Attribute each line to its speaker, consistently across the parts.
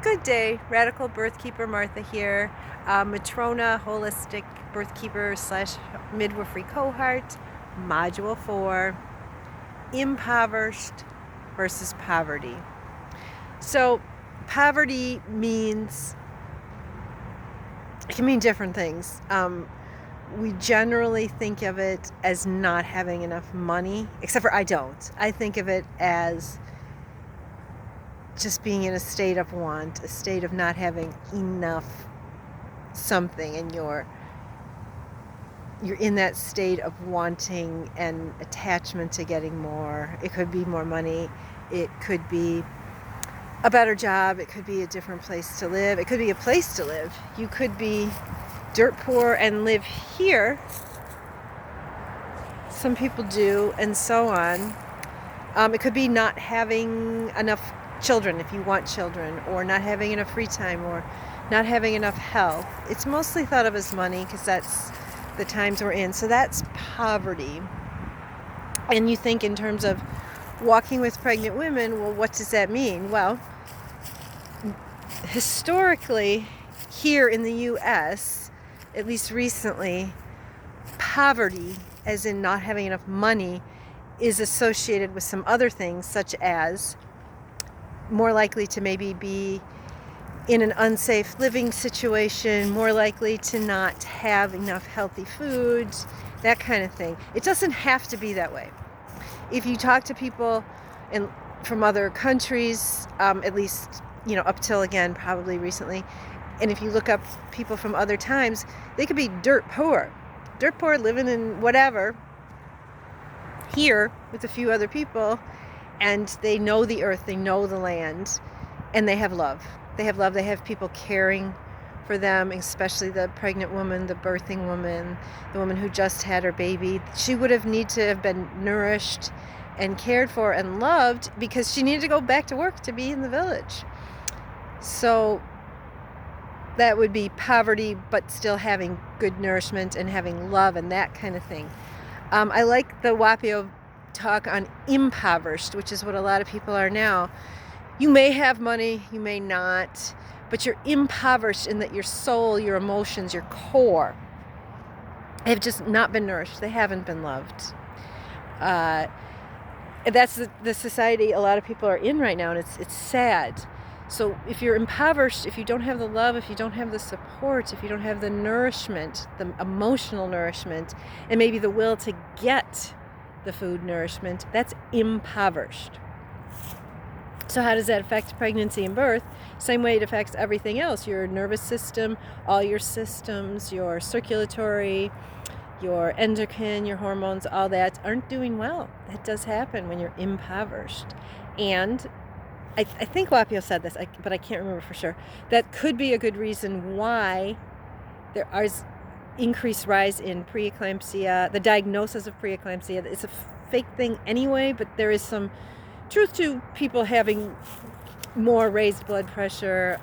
Speaker 1: Good day, Radical Birthkeeper Martha here, Matrona Holistic Birthkeeper / Midwifery Cohort, Module 4, Impoverished versus Poverty. So, poverty can mean different things. We generally think of it as not having enough money, except for I don't. I think of it as just being in a state of want, a state of not having enough something, and you're in that state of wanting and attachment to getting more. It could be more money, it could be a better job, it could be a different place to live, it could be a place to live. You could be dirt poor and live here. Some people do, and so on. It could be not having enough children if you want children, or not having enough free time, or not having enough health. It's mostly thought of as money because that's the times we're in. So that's poverty. And you think in terms of walking with pregnant women, well, what does that mean? Well, historically, here in the US, at least recently, poverty, as in not having enough money, is associated with some other things, such as more likely to maybe be in an unsafe living situation, more likely to not have enough healthy foods, that kind of thing. It doesn't have to be that way. If you talk to people from other countries, at least, up till, again, probably recently, and if you look up people from other times, they could be dirt poor, living in whatever, here with a few other people, and they know the earth, they know the land, and they have love. They have people caring for them, especially the pregnant woman, the birthing woman, the woman who just had her baby. She would have need to have been nourished and cared for and loved because she needed to go back to work to be in the village. So that would be poverty, but still having good nourishment and having love and that kind of thing. I like the Wapio talk on impoverished, which is what a lot of people are now. You may have money, you may not, but you're impoverished in that your soul, your emotions, your core have just not been nourished. They haven't been loved. That's the society a lot of people are in right now, and it's sad. So if you're impoverished, if you don't have the love, if you don't have the support, if you don't have the nourishment, the emotional nourishment, and maybe the will to get the food nourishment, that's impoverished. So how does that affect pregnancy and birth? Same way it affects everything else. Your nervous system, all your systems, your circulatory, your endocrine, your hormones, all that aren't doing well. That does happen when you're impoverished. And I think Wapio said this, but I can't remember for sure. That could be a good reason why there is increased rise in preeclampsia, the diagnosis of preeclampsia. It's a fake thing anyway, but there is some truth to people having more raised blood pressure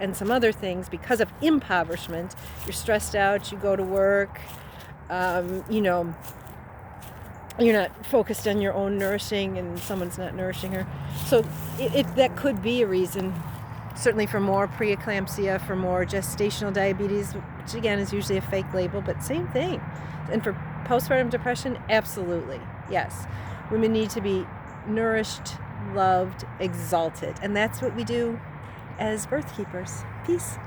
Speaker 1: and some other things because of impoverishment. You're stressed out, you go to work, you're not focused on your own nourishing and someone's not nourishing her. So that could be a reason, certainly for more preeclampsia, for more gestational diabetes, which again is usually a fake label, but same thing. And for postpartum depression, absolutely, yes. Women need to be nourished, loved, exalted. And that's what we do as birth keepers. Peace.